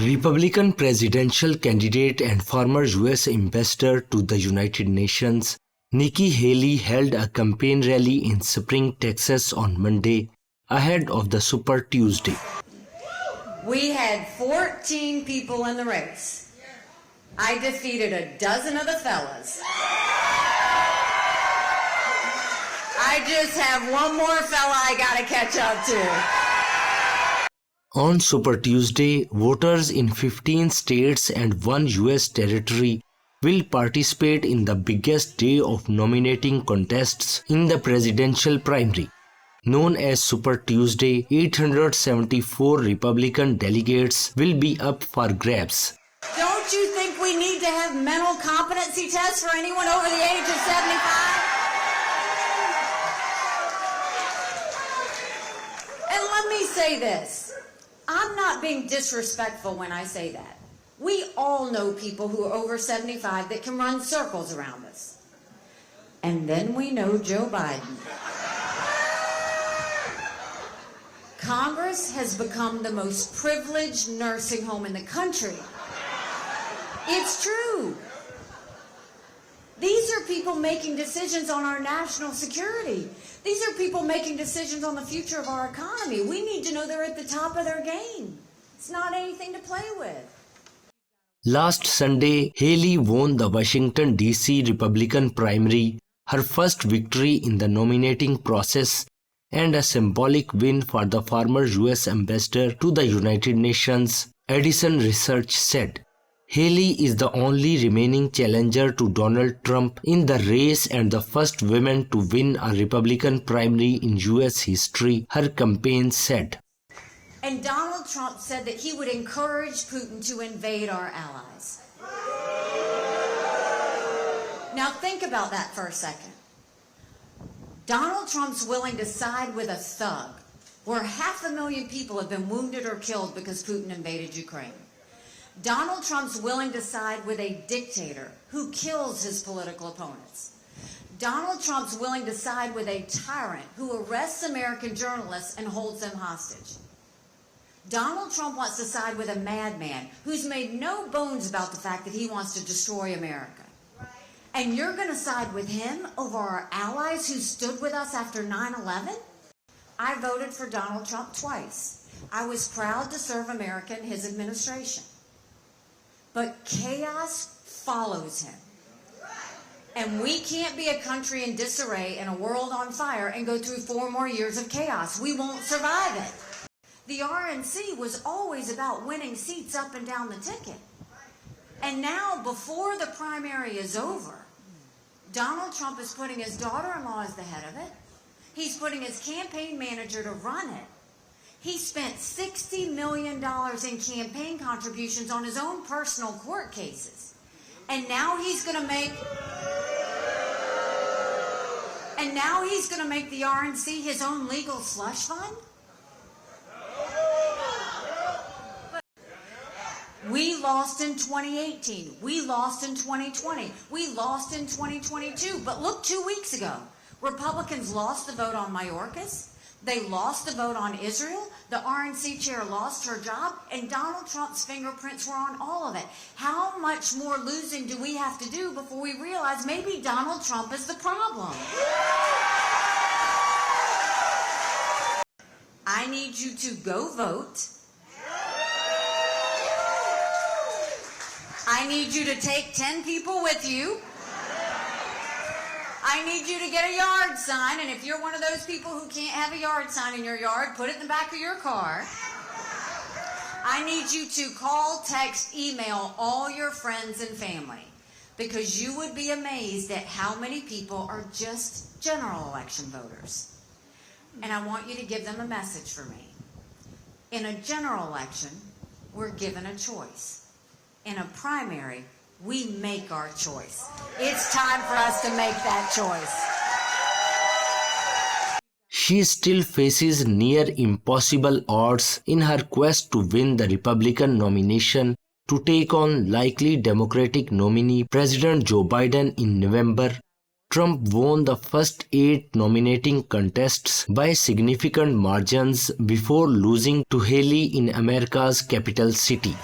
Republican presidential candidate and former US ambassador to the United Nations, Nikki Haley held a campaign rally in Spring, Texas on Monday, ahead of the Super Tuesday. We had 14 people in the race. I defeated a dozen of the fellas. I just have one more fella I gotta catch up to. On Super Tuesday, voters in 15 states and one US territory will participate in the biggest day of nominating contests in the presidential primary. Known as Super Tuesday, 874 Republican delegates will be up for grabs. Don't you think we need to have mental competency tests for anyone over the age of 75? And let me say this. I'm not being disrespectful when I say that. We all know people who are over 75 that can run circles around us. And then we know Joe Biden. Congress has become the most privileged nursing home in the country. It's true. These are people making decisions on our national security. These are people making decisions on the future of our economy. We need to know they're at the top of their game. It's not anything to play with. Last Sunday, Haley won the Washington, D.C. Republican primary, her first victory in the nominating process and a symbolic win for the former U.S. ambassador to the United Nations, Edison Research said. Haley is the only remaining challenger to Donald Trump in the race and the first woman to win a Republican primary in U.S. history, her campaign said. And Donald Trump said that he would encourage Putin to invade our allies. Now think about that for a second. Donald Trump's willing to side with a thug where 500,000 people have been wounded or killed because Putin invaded Ukraine. Donald Trump's willing to side with a dictator who kills his political opponents. Donald Trump's willing to side with a tyrant who arrests American journalists and holds them hostage. Donald Trump wants to side with a madman who's made no bones about the fact that he wants to destroy America. And you're going to side with him over our allies who stood with us after 9/11? I voted for Donald Trump twice. I was proud to serve America in his administration. But chaos follows him. And we can't be a country in disarray and a world on fire and go through 4 more years of chaos. We won't survive it. The RNC was always about winning seats up and down the ticket. And now, before the primary is over, Donald Trump is putting his daughter-in-law as the head of it. He's putting his campaign manager to run it. He spent $60 million in campaign contributions on his own personal court cases. And now he's going to make the RNC his own legal slush fund? We lost in 2018. We lost in 2020. We lost in 2022. But look, 2 weeks ago, Republicans lost the vote on Mayorkas. They lost the vote on Israel. The RNC chair lost her job, and Donald Trump's fingerprints were on all of it. How much more losing do we have to do before we realize maybe Donald Trump is the problem? I need you to go vote. I need you to take 10 people with you. I need you to get a yard sign, and if you're one of those people who can't have a yard sign in your yard, put it in the back of your car. I need you to call, text, email all your friends and family, because you would be amazed at how many people are just general election voters. And I want you to give them a message for me. In a general election, we're given a choice. In a primary, we make our choice. It's time for us to make that choice. She still faces near impossible odds in her quest to win the Republican nomination to take on likely Democratic nominee President Joe Biden in November. Trump won the first 8 nominating contests by significant margins before losing to Haley in America's capital city.